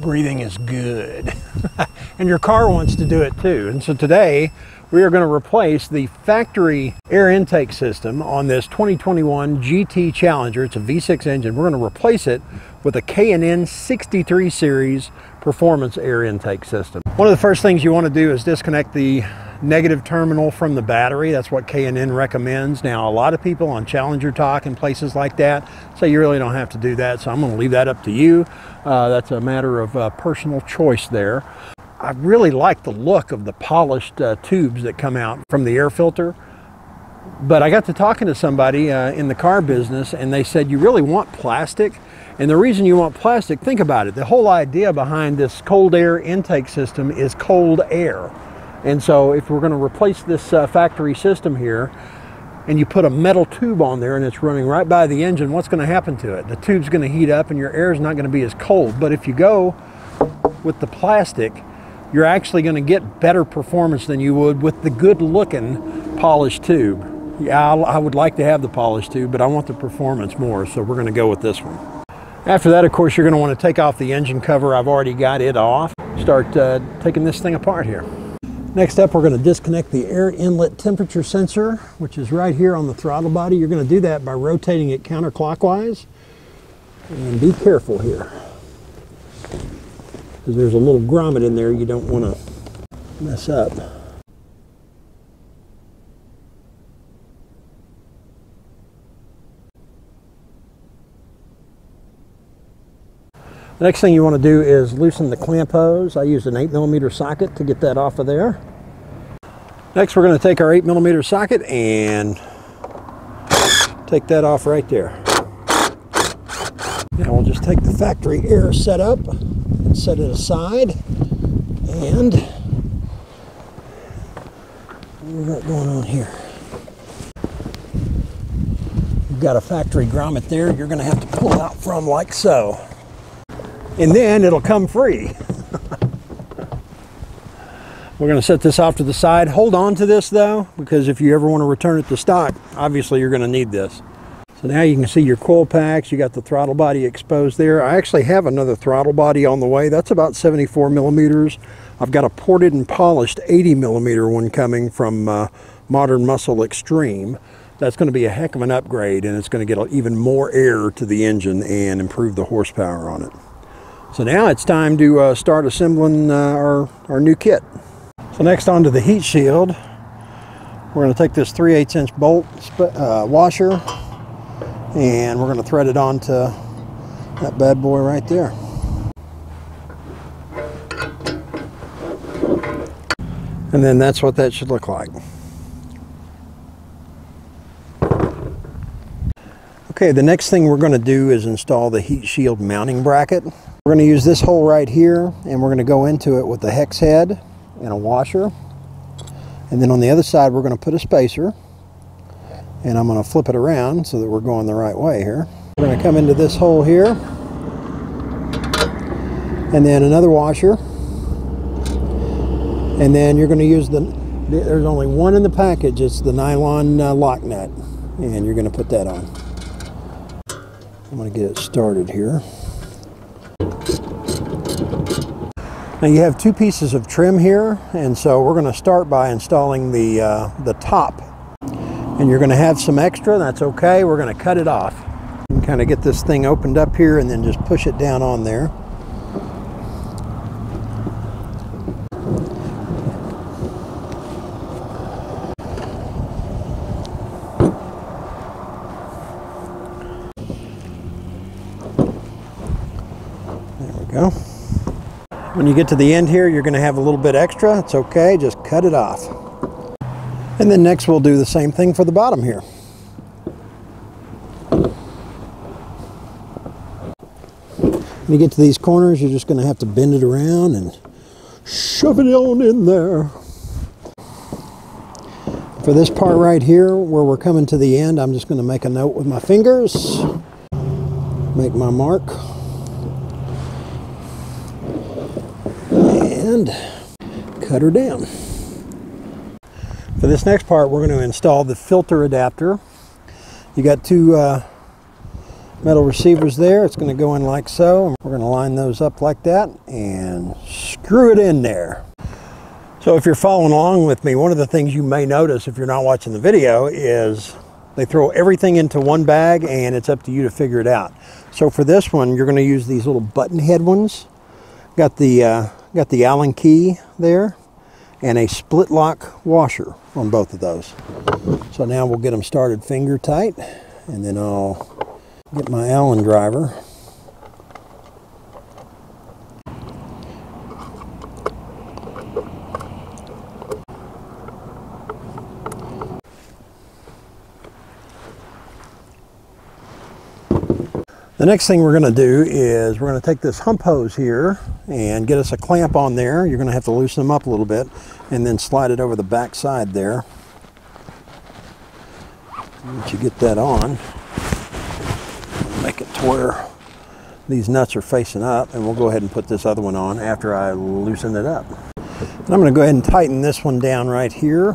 breathing is good. And your car wants to do it too. And so today we are going to replace the factory air intake system on this 2021 GT Challenger. It's a V6 engine. We're going to replace it with a K&N 63 series performance air intake system. One of the first things you want to do is disconnect the negative terminal from the battery. That's what K&N recommends. Now, a lot of people on Challenger Talk and places like that say you really don't have to do that, so I'm going to leave that up to you. That's a matter of personal choice there. I really like the look of the polished tubes that come out from the air filter, but I got to talking to somebody in the car business, and they said you really want plastic. And the reason you want plastic, think about it, the whole idea behind this cold air intake system is cold air. And so if we're going to replace this factory system here, and you put a metal tube on there and it's running right by the engine, what's going to happen to it? The tube's going to heat up and your air is not going to be as cold. But if you go with the plastic, you're actually going to get better performance than you would with the good looking polished tube. Yeah, I would like to have the polished tube, but I want the performance more, so we're going to go with this one. After that, of course, you're going to want to take off the engine cover. I've already got it off. Start taking this thing apart here. Next up, we're going to disconnect the air inlet temperature sensor, which is right here on the throttle body. You're going to do that by rotating it counterclockwise. And be careful here, because there's a little grommet in there you don't want to mess up. The next thing you want to do is loosen the clamp hose. I used an 8mm socket to get that off of there. Next, we're going to take our 8mm socket and take that off right there. Now we'll just take the factory air setup and set it aside. And what do we got going on here? You've got a factory grommet there you're going to have to pull out from like so. And then it'll come free. We're going to set this off to the side. Hold on to this though, because if you ever want to return it to stock, obviously you're going to need this. So now you can see your coil packs. You got the throttle body exposed there. I actually have another throttle body on the way. That's about 74mm. I've got a ported and polished 80mm one coming from Modern Muscle Extreme. That's going to be a heck of an upgrade, and it's going to get even more air to the engine and improve the horsepower on it. So now it's time to start assembling our new kit. So next, on to the heat shield. We're going to take this 3/8 inch bolt washer, and we're going to thread it onto that bad boy right there. And then that's what that should look like. Okay, the next thing we're going to do is install the heat shield mounting bracket. We're going to use this hole right here, and we're going to go into it with a hex head and a washer. And then on the other side, we're going to put a spacer, and I'm going to flip it around so that we're going the right way here. We're going to come into this hole here, and then another washer. And then you're going to use there's only one in the package. It's the nylon lock nut, and you're going to put that on. I'm going to get it started here. Now you have two pieces of trim here, and so we're going to start by installing the top. And you're going to have some extra, that's okay. We're going to cut it off. And kind of get this thing opened up here and then just push it down on there. There we go. When you get to the end here, you're going to have a little bit extra. It's okay, just cut it off. And then next we'll do the same thing for the bottom here. When you get to these corners, you're just going to have to bend it around and shove it on in there. For this part right here, where we're coming to the end, I'm just going to make a note with my fingers. Make my mark. And cut her down. For this next part, we're going to install the filter adapter. You got two metal receivers there. It's going to go in like so. We're going to line those up like that and screw it in there. So if you're following along with me, one of the things you may notice if you're not watching the video is they throw everything into one bag and it's up to you to figure it out. So for this one, you're going to use these little button head ones. Got the Allen key there and a split lock washer on both of those. So now we'll get them started finger tight, and then I'll get my Allen driver. The next thing we're going to do is we're going to take this hump hose here and get us a clamp on there. You're going to have to loosen them up a little bit and then slide it over the back side there. Once you get that on, make it to where these nuts are facing up, and we'll go ahead and put this other one on after I loosen it up. And I'm going to go ahead and tighten this one down right here.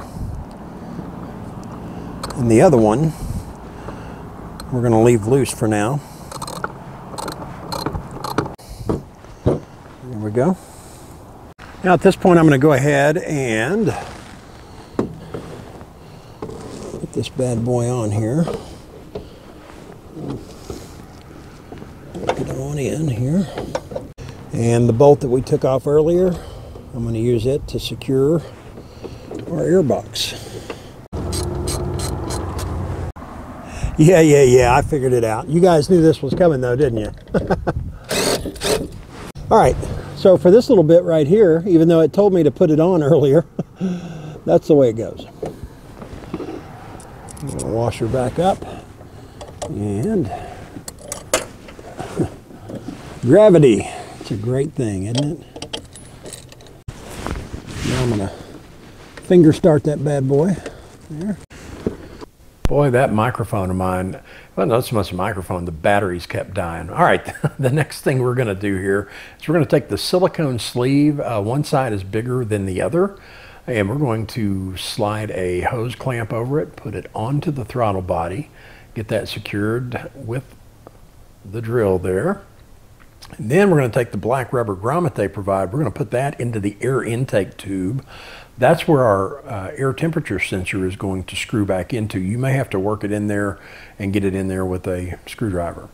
And the other one we're going to leave loose for now. There we go. Now at this point I'm going to go ahead and put this bad boy on here. Get it on in here. And the bolt that we took off earlier, I'm going to use it to secure our airbox. Yeah, I figured it out. You guys knew this was coming though, didn't you? All right, so for this little bit right here, even though it told me to put it on earlier, that's the way it goes. I'm gonna wash her back up, and gravity. It's a great thing, isn't it? Now I'm gonna finger start that bad boy there. Boy, that microphone of mine, well, not so much a microphone, the batteries kept dying. All right, the next thing we're going to do here is we're going to take the silicone sleeve. One side is bigger than the other, and we're going to slide a hose clamp over it, put it onto the throttle body, get that secured with the drill there. And then we're going to take the black rubber grommet they provide. We're going to put that into the air intake tube. That's where our air temperature sensor is going to screw back into. You may have to work it in there and get it in there with a screwdriver.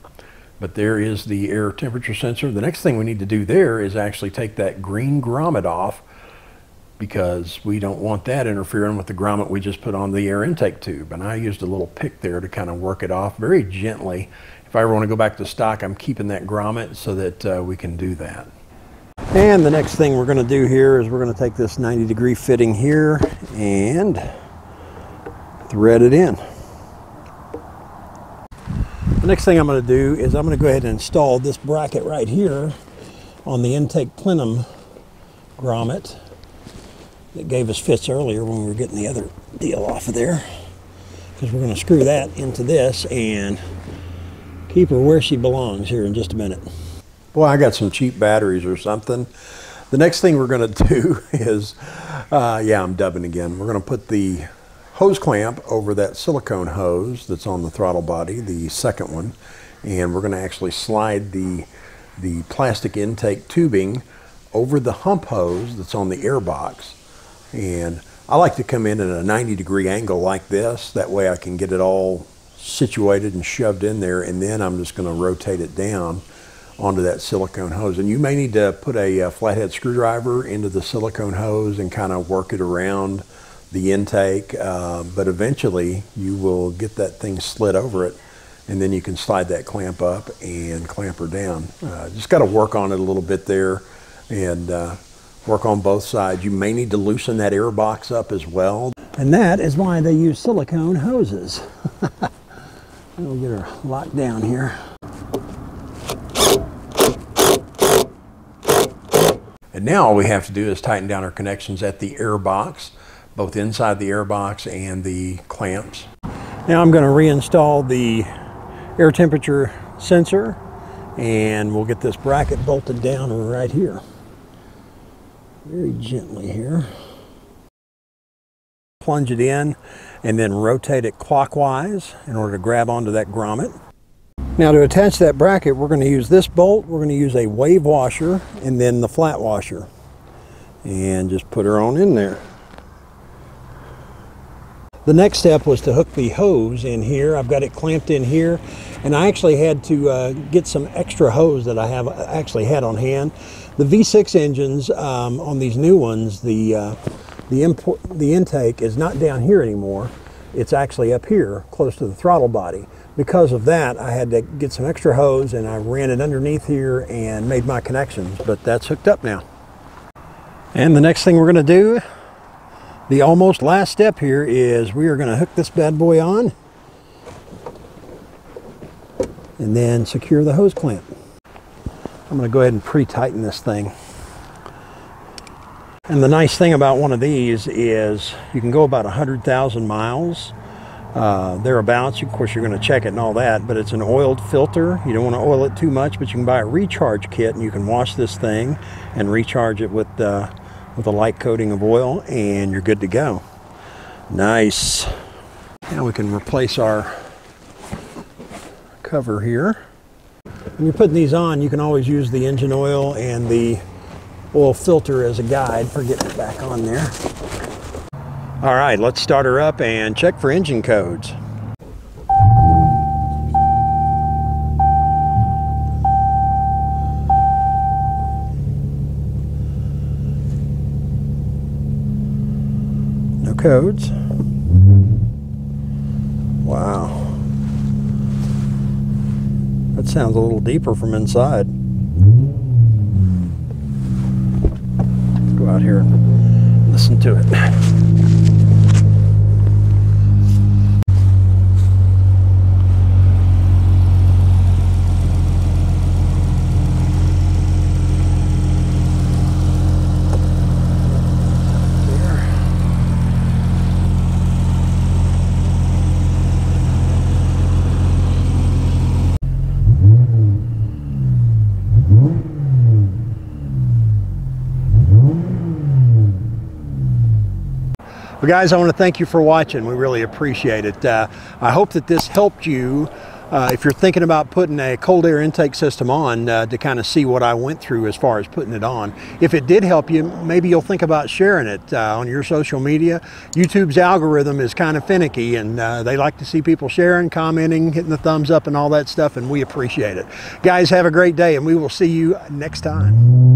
But there is the air temperature sensor. The next thing we need to do there is actually take that green grommet off, because we don't want that interfering with the grommet we just put on the air intake tube. And I used a little pick there to kind of work it off very gently. If I ever want to go back to stock, I'm keeping that grommet so that we can do that. And the next thing we're going to do here is we're going to take this 90-degree fitting here and thread it in. The next thing I'm going to do is I'm going to go ahead and install this bracket right here on the intake plenum grommet that gave us fits earlier when we were getting the other deal off of there, because we're going to screw that into this and keep her where she belongs here in just a minute. Boy, I got some cheap batteries or something. The next thing we're going to do is, yeah, I'm dubbing again. We're going to put the hose clamp over that silicone hose that's on the throttle body, the second one, and we're going to actually slide the plastic intake tubing over the hump hose that's on the air box. And I like to come in at a 90-degree angle like this. That way I can get it all situated and shoved in there, and then I'm just going to rotate it down onto that silicone hose. And you may need to put a flathead screwdriver into the silicone hose and kind of work it around the intake, but eventually you will get that thing slid over it, and then you can slide that clamp up and clamp her down. Just got to work on it a little bit there, and work on both sides. You may need to loosen that air box up as well. And that is why they use silicone hoses. We'll get her locked down here. And now all we have to do is tighten down our connections at the air box, both inside the air box and the clamps. Now I'm going to reinstall the air temperature sensor, and we'll get this bracket bolted down right here. Very gently here. Plunge it in and then rotate it clockwise in order to grab onto that grommet. Now to attach that bracket, we're going to use this bolt, we're going to use a wave washer, and then the flat washer. And just put her on in there. The next step was to hook the hose in here. I've got it clamped in here, and I actually had to get some extra hose that I have actually had on hand. The V6 engines on these new ones, the intake is not down here anymore. It's actually up here, close to the throttle body. Because of that, I had to get some extra hose, and I ran it underneath here and made my connections, but that's hooked up now. And the next thing we're going to do, the almost last step here, is we are going to hook this bad boy on and then secure the hose clamp. I'm going to go ahead and pre-tighten this thing. And the nice thing about one of these is you can go about 100,000 miles thereabouts. Of course, you're going to check it and all that, but it's an oiled filter. You don't want to oil it too much, but you can buy a recharge kit and you can wash this thing and recharge it with a light coating of oil, and you're good to go. Nice. Now we can replace our cover here. When you're putting these on, you can always use the engine oil and the oil filter as a guide for getting it back on there. All right, let's start her up and check for engine codes. No codes. Wow. That sounds a little deeper from inside. Let's go out here and listen to it. Well, guys, I want to thank you for watching. We really appreciate it. I hope that this helped you if you're thinking about putting a cold air intake system on to kind of see what I went through as far as putting it on. If it did help you, maybe you'll think about sharing it on your social media. YouTube's algorithm is kind of finicky, and they like to see people sharing, commenting, hitting the thumbs up and all that stuff, and we appreciate it. Guys, have a great day, and we will see you next time.